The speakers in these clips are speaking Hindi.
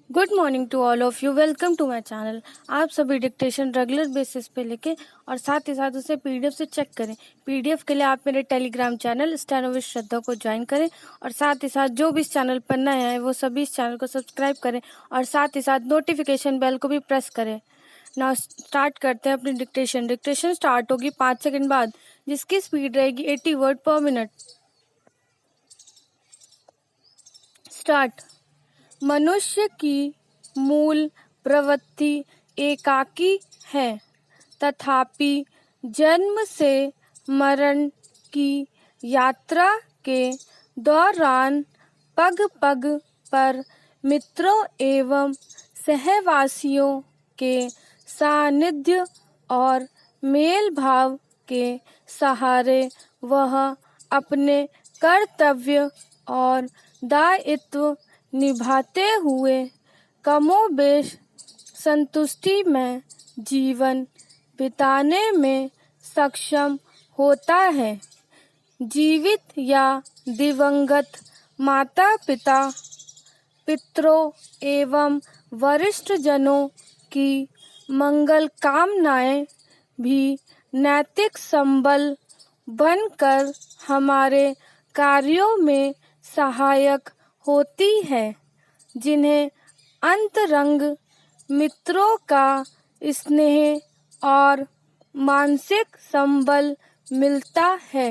Good morning to all of you. Welcome to my channel. आप सभी डिक्टेशन रेगुलर बेसिस पे लेके और साथ ही साथ उसे पीडीएफ से चेक करें। पीडीएफ के लिए आप मेरे टेलीग्राम चैनल स्टेनो विद श्रद्धा को ज्वाइन करें और साथ ही साथ जो भी इस चैनल पर नए हैं वो सभी इस चैनल को सब्सक्राइब करें और साथ ही साथ नोटिफिकेशन बेल को भी प्रेस करें। नाउ स्टार्ट करते हैं अपनी डिक्टेशन। डिक्टेशन स्टार्ट होगी 5 सेकंड बाद, जिसकी स्पीड रहेगी 80 वर्ड पर मिनट। स्टार्ट। मनुष्य की मूल प्रवृत्ति एकाकी है, तथापि जन्म से मरण की यात्रा के दौरान पग पग पर मित्रों एवं सहवासियों के सानिध्य और मेल भाव के सहारे वह अपने कर्तव्य और दायित्व निभाते हुए कमोबेश संतुष्टि में जीवन बिताने में सक्षम होता है। जीवित या दिवंगत माता पिता, पितरों एवं वरिष्ठ जनों की मंगल कामनाएं भी नैतिक संबल बनकर हमारे कार्यों में सहायक होती है, जिन्हें अंतरंग मित्रों का स्नेह और मानसिक संबल मिलता है।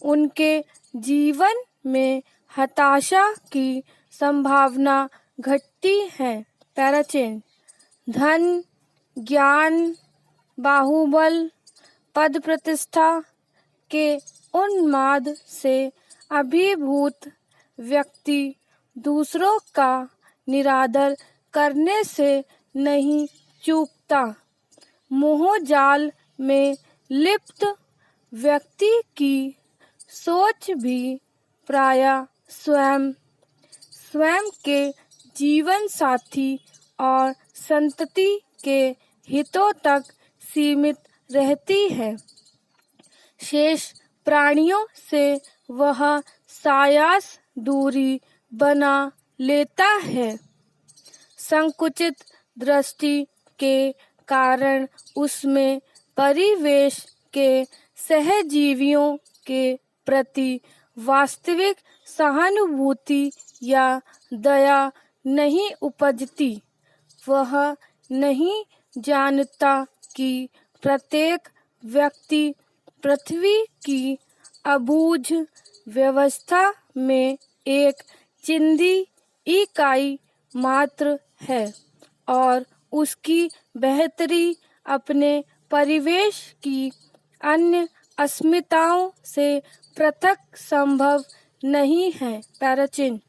उनके जीवन में हताशा की संभावना घटती है। पैराचेन। धन, ज्ञान, बाहुबल, पद प्रतिष्ठा के उन्माद से अभिभूत व्यक्ति दूसरों का निरादर करने से नहीं चूकता। मोहजाल में लिप्त व्यक्ति की सोच भी प्रायः स्वयं के जीवन साथी और संतति के हितों तक सीमित रहती है। शेष प्राणियों से वह सायास दूरी बना लेता है। संकुचित दृष्टि के कारण उसमें परिवेश के सहजीवियों के प्रति वास्तविक सहानुभूति या दया नहीं उपजती। वह नहीं जानता कि प्रत्येक व्यक्ति पृथ्वी की अबूझ व्यवस्था में एक चिंदी इकाई मात्र है और उसकी बेहतरी अपने परिवेश की अन्य अस्मिताओं से पृथक संभव नहीं है। पैराचिन।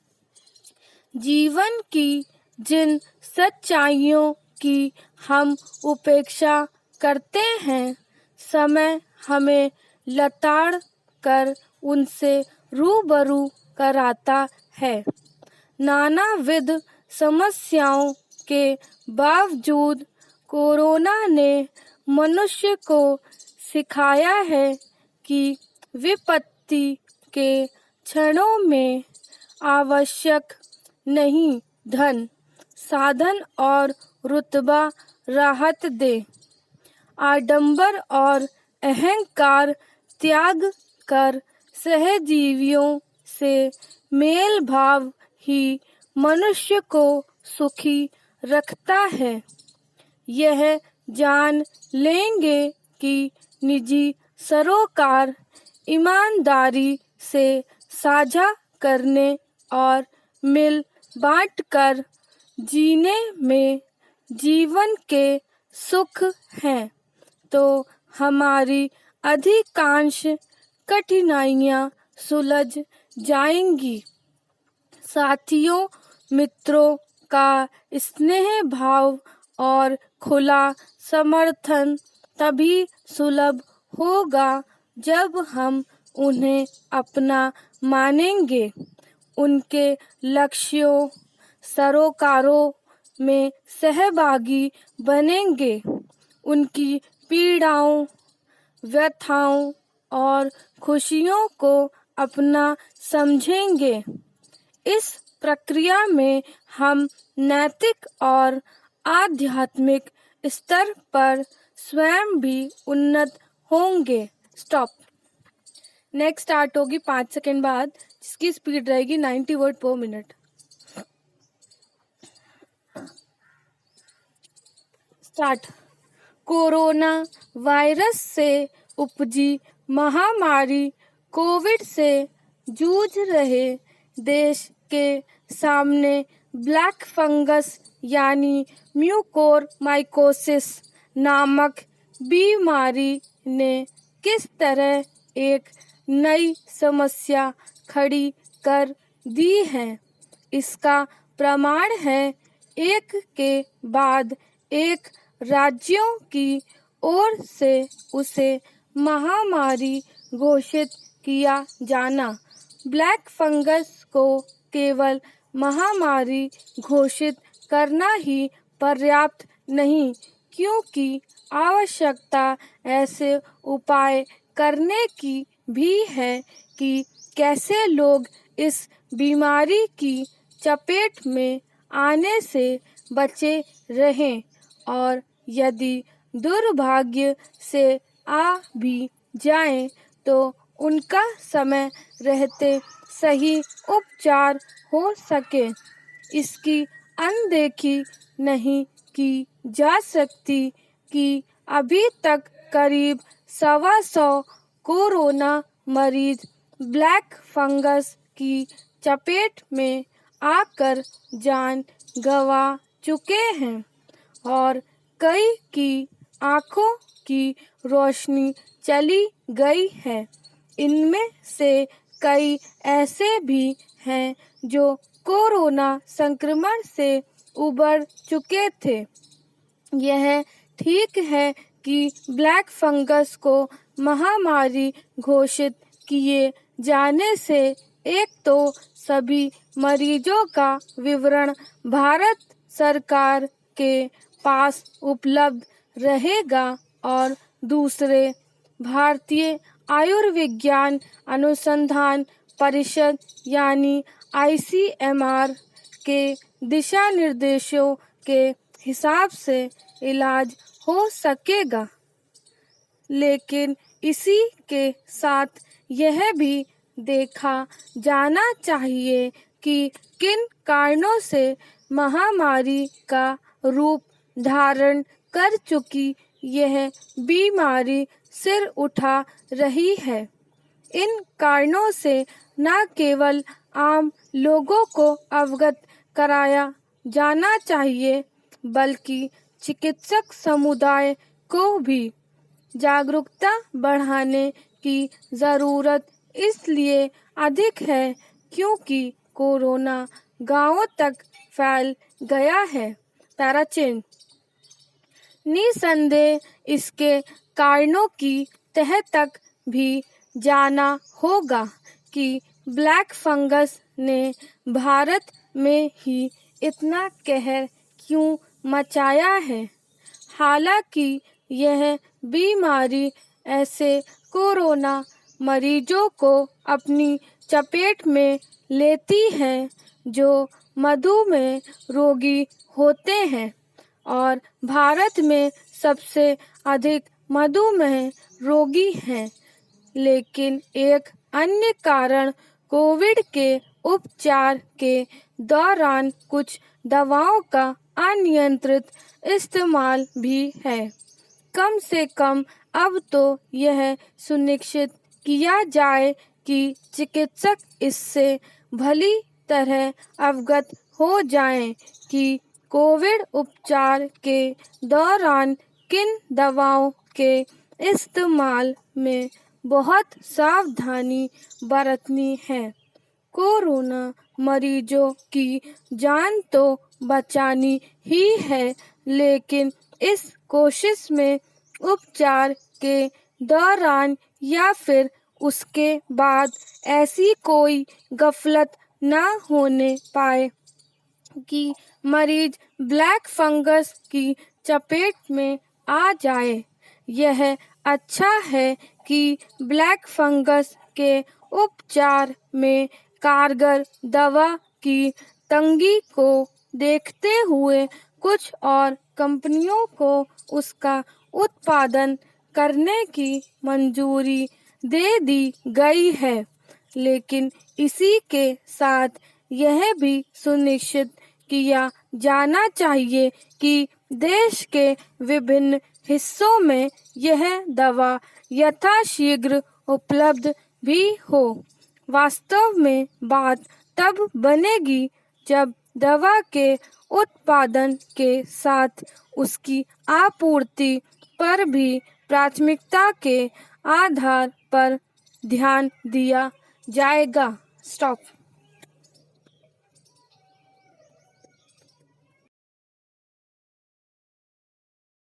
जीवन की जिन सच्चाइयों की हम उपेक्षा करते हैं, समय हमें लताड़ कर उनसे रूबरू कराता है। नानाविध समस्याओं के बावजूद कोरोना ने मनुष्य को सिखाया है कि विपत्ति के क्षणों में आवश्यक नहीं धन, साधन और रुतबा राहत दे। आडंबर और अहंकार त्याग कर सहजीवियों से मेल भाव ही मनुष्य को सुखी रखता है। यह जान लेंगे कि निजी सरोकार ईमानदारी से साझा करने और मिल बांट कर जीने में जीवन के सुख हैं, तो हमारी अधिकांश कठिनाइयां सुलझ जाएंगी। साथियों, मित्रों का स्नेह भाव और खुला समर्थन तभी सुलभ होगा जब हम उन्हें अपना मानेंगे, उनके लक्ष्यों सरोकारों में सहभागी बनेंगे, उनकी पीड़ाओं, व्यथाओं और खुशियों को अपना समझेंगे। इस प्रक्रिया में हम नैतिक और आध्यात्मिक स्तर पर स्वयं भी उन्नत होंगे। स्टॉप। नेक्स्ट स्टार्ट होगी 5 सेकंड बाद, जिसकी स्पीड रहेगी 90 वर्ड पर मिनट। स्टार्ट। कोरोना वायरस से उपजी महामारी कोविड से जूझ रहे देश के सामने ब्लैक फंगस यानी म्यूकोरमाइकोसिस नामक बीमारी ने किस तरह एक नई समस्या खड़ी कर दी है, इसका प्रमाण है एक के बाद एक राज्यों की ओर से उसे महामारी घोषित किया जाना। ब्लैक फंगस को केवल महामारी घोषित करना ही पर्याप्त नहीं, क्योंकि आवश्यकता ऐसे उपाय करने की भी है कि कैसे लोग इस बीमारी की चपेट में आने से बचे रहें, और यदि दुर्भाग्य से आ भी जाएं तो उनका समय रहते सही उपचार हो सके। इसकी अनदेखी नहीं की जा सकती कि अभी तक करीब 125 कोरोना मरीज ब्लैक फंगस की चपेट में आकर जान गंवा चुके हैं और कई की आंखों की रोशनी चली गई है। इनमें से कई ऐसे भी हैं जो कोरोना संक्रमण से उबर चुके थे। यह ठीक है कि ब्लैक फंगस को महामारी घोषित किए जाने से एक तो सभी मरीजों का विवरण भारत सरकार के पास उपलब्ध रहेगा और दूसरे भारतीय आयुर्विज्ञान अनुसंधान परिषद यानी ICMR के दिशा निर्देशों के हिसाब से इलाज हो सकेगा। लेकिन इसी के साथ यह भी देखा जाना चाहिए कि किन कारणों से महामारी का रूप धारण कर चुकी यह बीमारी सिर उठा रही है। इन कारणों से न केवल आम लोगों को अवगत कराया जाना चाहिए, बल्कि चिकित्सक समुदाय को भी जागरूकता बढ़ाने की जरूरत इसलिए अधिक है क्योंकि कोरोना गांवों तक फैल गया है। पैराचेन। निसंदेह इसके कारणों की तह तक भी जाना होगा कि ब्लैक फंगस ने भारत में ही इतना कहर क्यों मचाया है। हालांकि यह बीमारी ऐसे कोरोना मरीजों को अपनी चपेट में लेती है जो मधुमेह रोगी होते हैं और भारत में सबसे अधिक मधुमेह रोगी हैं। लेकिन एक अन्य कारण कोविड के उपचार के दौरान कुछ दवाओं का अनियंत्रित इस्तेमाल भी है। कम से कम अब तो यह सुनिश्चित किया जाए कि चिकित्सक इससे भली तरह अवगत हो जाएं कि कोविड उपचार के दौरान किन दवाओं के इस्तेमाल में बहुत सावधानी बरतनी है। कोरोना मरीजों की जान तो बचानी ही है, लेकिन इस कोशिश में उपचार के दौरान या फिर उसके बाद ऐसी कोई गफलत न होने पाए कि मरीज ब्लैक फंगस की चपेट में आ जाए। यह अच्छा है कि ब्लैक फंगस के उपचार में कारगर दवा की तंगी को देखते हुए कुछ और कंपनियों को उसका उत्पादन करने की मंजूरी दे दी गई है, लेकिन इसी के साथ यह भी सुनिश्चित किया जाना चाहिए कि देश के विभिन्न हिस्सों में यह दवा यथाशीघ्र उपलब्ध भी हो। वास्तव में बात तब बनेगी जब दवा के उत्पादन के साथ उसकी आपूर्ति पर भी प्राथमिकता के आधार पर ध्यान दिया जाएगा। स्टॉप।